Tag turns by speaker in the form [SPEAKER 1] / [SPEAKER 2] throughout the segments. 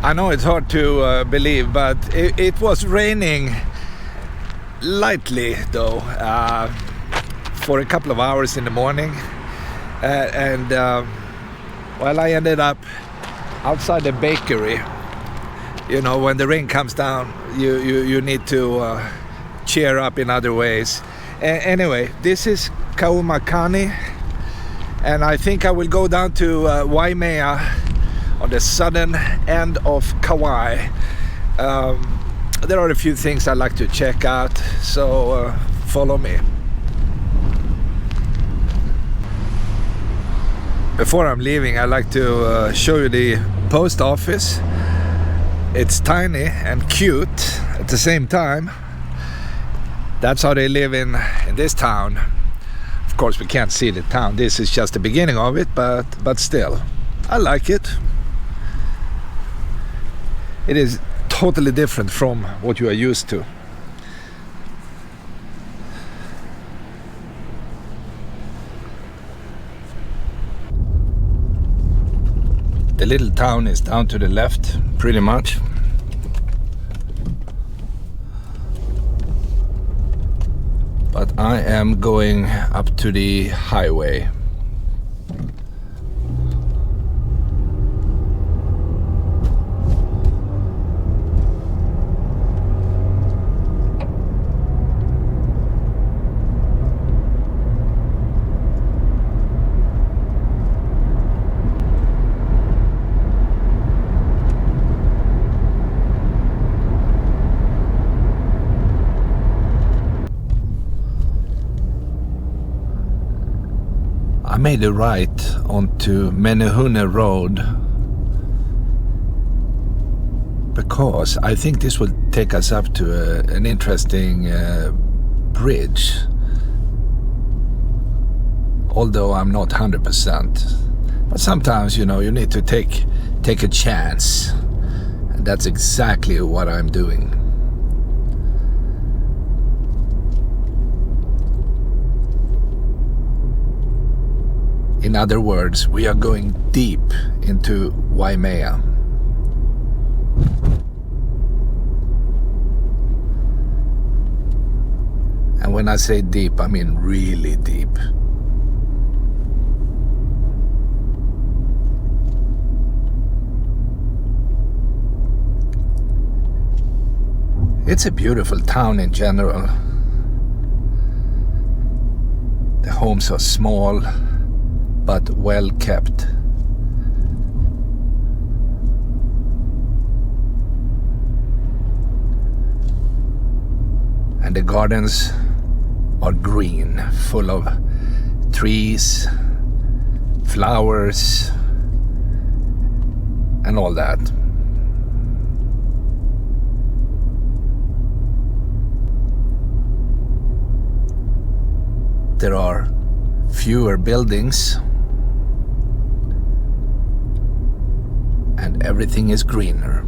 [SPEAKER 1] I know it's hard to believe, but it was raining lightly though for a couple of hours in the morning, and well, I ended up outside the bakery. You know, when the rain comes down, you need to cheer up in other ways. Anyway, this is Kaumakani, and I think I will go down to Waimea on the southern end of Kauai. There are a few things I'd like to check out, so follow me. Before I'm leaving, I'd like to show you the post office. It's tiny and cute at the same time. That's how they live in this town. Of course, we can't see the town. This is just the beginning of it, but still, I like it. It is totally different from what you are used to. The little town is down to the left, pretty much. But I am going up to the highway. I made a right onto Menehune Road because I think this will take us up to an interesting bridge, although I'm not 100%. But sometimes, you know, you need to take a chance, and that's exactly what I'm doing. In other words, we are going deep into Waimea. And when I say deep, I mean really deep. It's a beautiful town in general. The homes are small, but well kept. And the gardens are green, full of trees, flowers, and all that. There are fewer buildings, and everything is greener.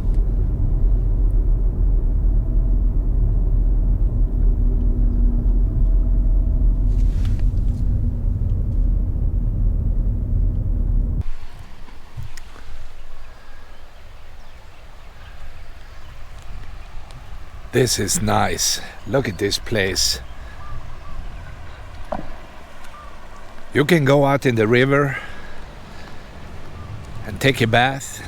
[SPEAKER 1] This is nice. Look at this place. You can go out in the river and take a bath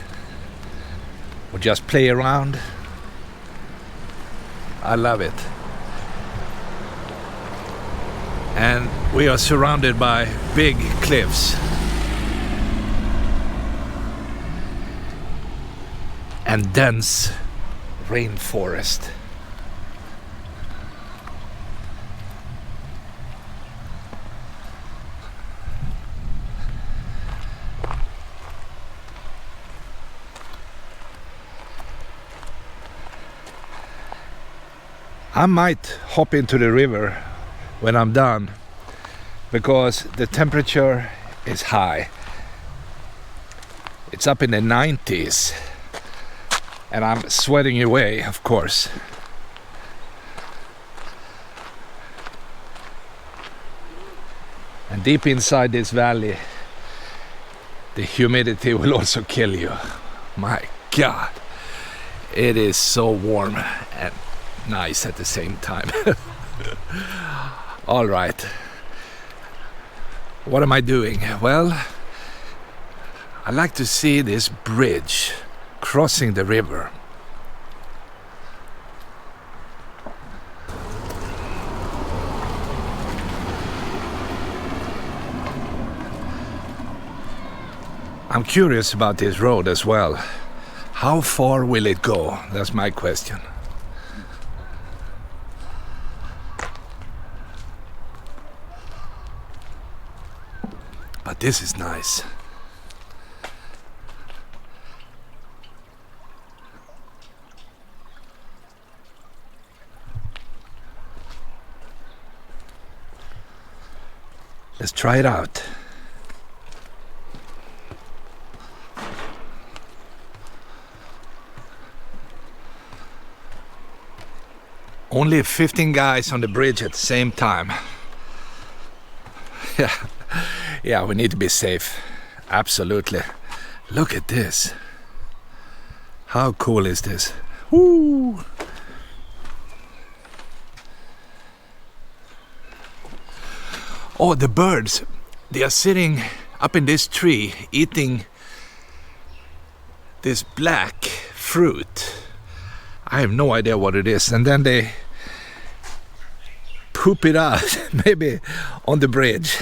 [SPEAKER 1] or just play around. I love it. And we are surrounded by big cliffs and dense rainforest. I might hop into the river when I'm done because the temperature is high. It's up in the 90s and I'm sweating away, of course. And deep inside this valley, the humidity will also kill you. My God. It is so warm and nice at the same time. All right. What am I doing? Well, I like to see this bridge crossing the river. I'm curious about this road as well. How far will it go? That's my question. But this is nice. Let's try it out. Only 15 guys on the bridge at the same time. Yeah, we need to be safe. Absolutely. Look at this. How cool is this? Woo! Oh, the birds. They are sitting up in this tree eating this black fruit. I have no idea what it is. And then they poop it out, maybe on the bridge.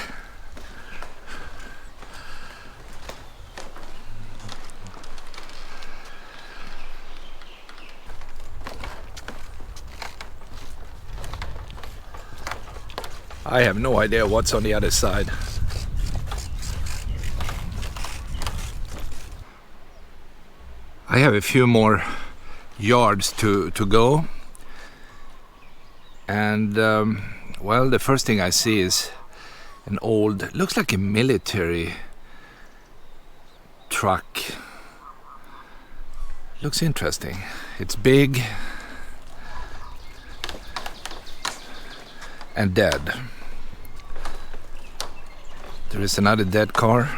[SPEAKER 1] I have no idea what's on the other side. I have a few more yards to go, and well, the first thing I see is an old, looks like a military truck. Looks interesting. It's big and dead. There is another dead car.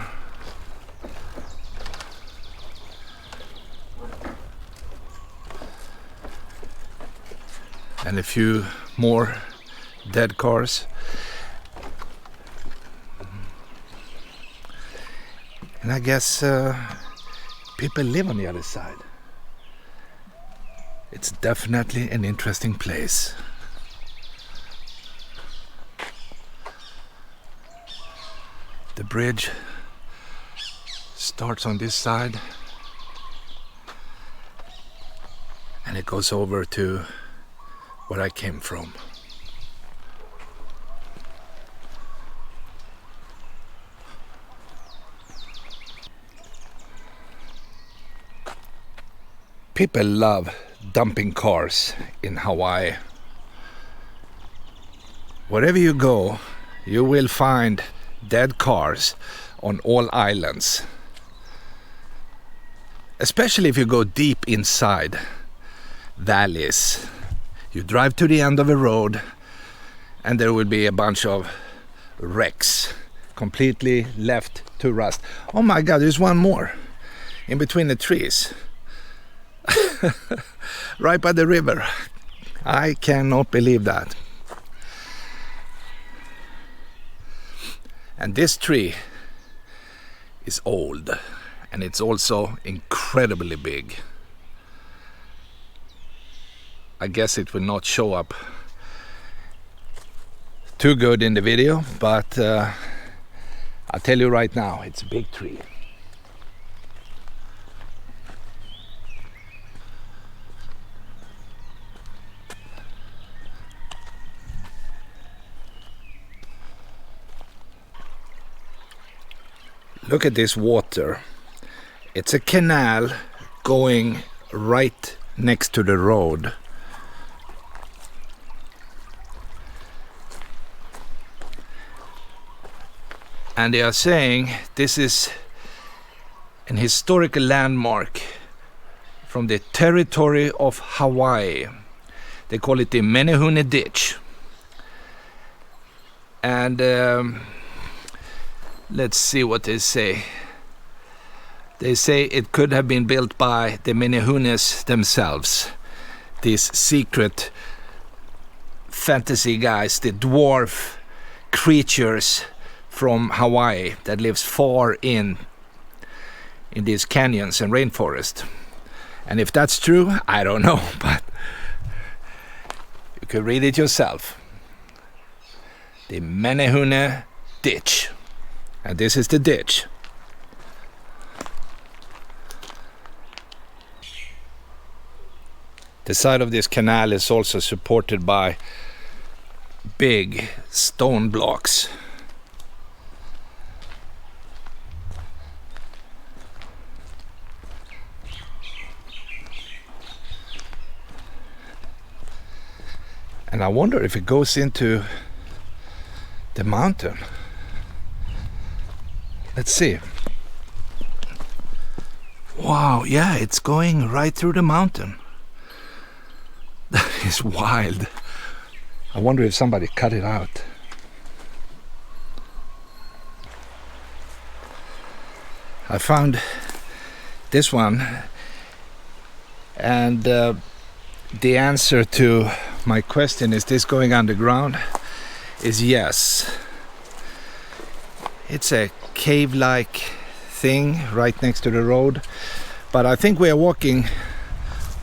[SPEAKER 1] And a few more dead cars. And I guess people live on the other side. It's definitely an interesting place. The bridge starts on this side and it goes over to where I came from. People love dumping cars in Hawaii. Wherever you go, you will find dead cars on all islands. Especially if you go deep inside valleys. You drive to the end of a road and there will be a bunch of wrecks completely left to rust. Oh my God, there's one more in between the trees. Right by the river. I cannot believe that. And this tree is old and it's also incredibly big. I guess it will not show up too good in the video, but I'll tell you right now, it's a big tree. Look at this water. It's a canal going right next to the road. And they are saying this is an historical landmark from the territory of Hawaii. They call it the Menehune Ditch. And let's see what they say. They say it could have been built by the menehunes themselves, these secret fantasy guys, the dwarf creatures from Hawaii that lives far in these canyons and rainforest. And if that's true, I don't know, but you could read it yourself. The Menehune Ditch. And this is the ditch. The side of this canal is also supported by big stone blocks. And I wonder if it goes into the mountain. Let's see. Wow, yeah, it's going right through the mountain. That is wild. I wonder if somebody cut it out. I found this one, and the answer to my question, is this going underground, is yes. It's a cave-like thing right next to the road, but I think we are walking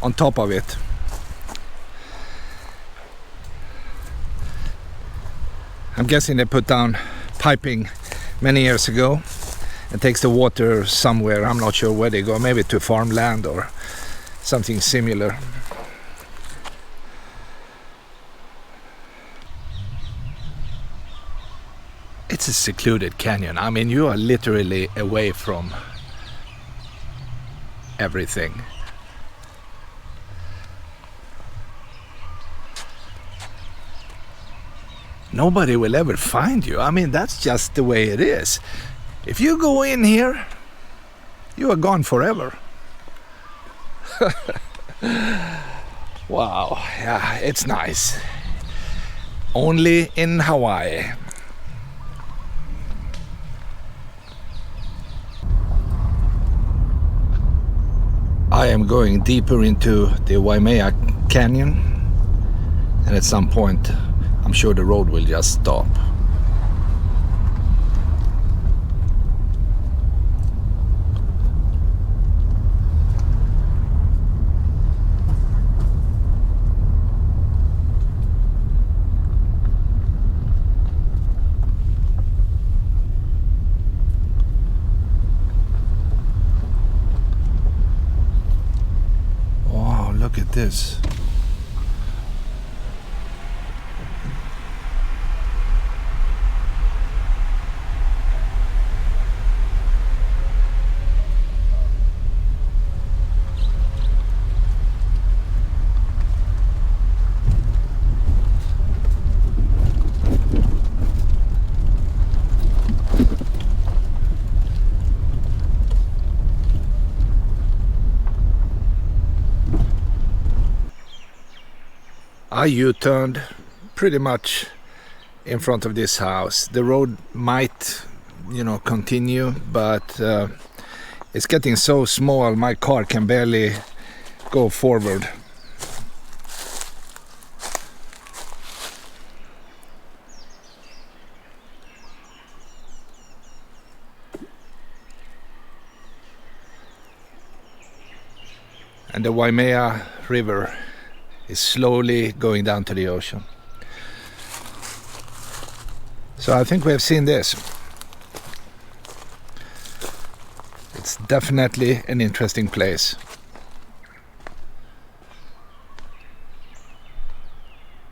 [SPEAKER 1] on top of it. I'm guessing they put down piping many years ago and takes the water somewhere. I'm not sure where they go, maybe to farmland or something similar. It's a secluded canyon. I mean, you are literally away from everything. Nobody will ever find you. I mean, that's just the way it is. If you go in here, you are gone forever. Wow, yeah, it's nice. Only in Hawaii. I am going deeper into the Waimea Canyon, and at some point I'm sure the road will just stop. Wow, look at this. I U-turned pretty much in front of this house. The road might, continue, but it's getting so small my car can barely go forward. And the Waimea River is slowly going down to the ocean. So I think we have seen this. It's definitely an interesting place.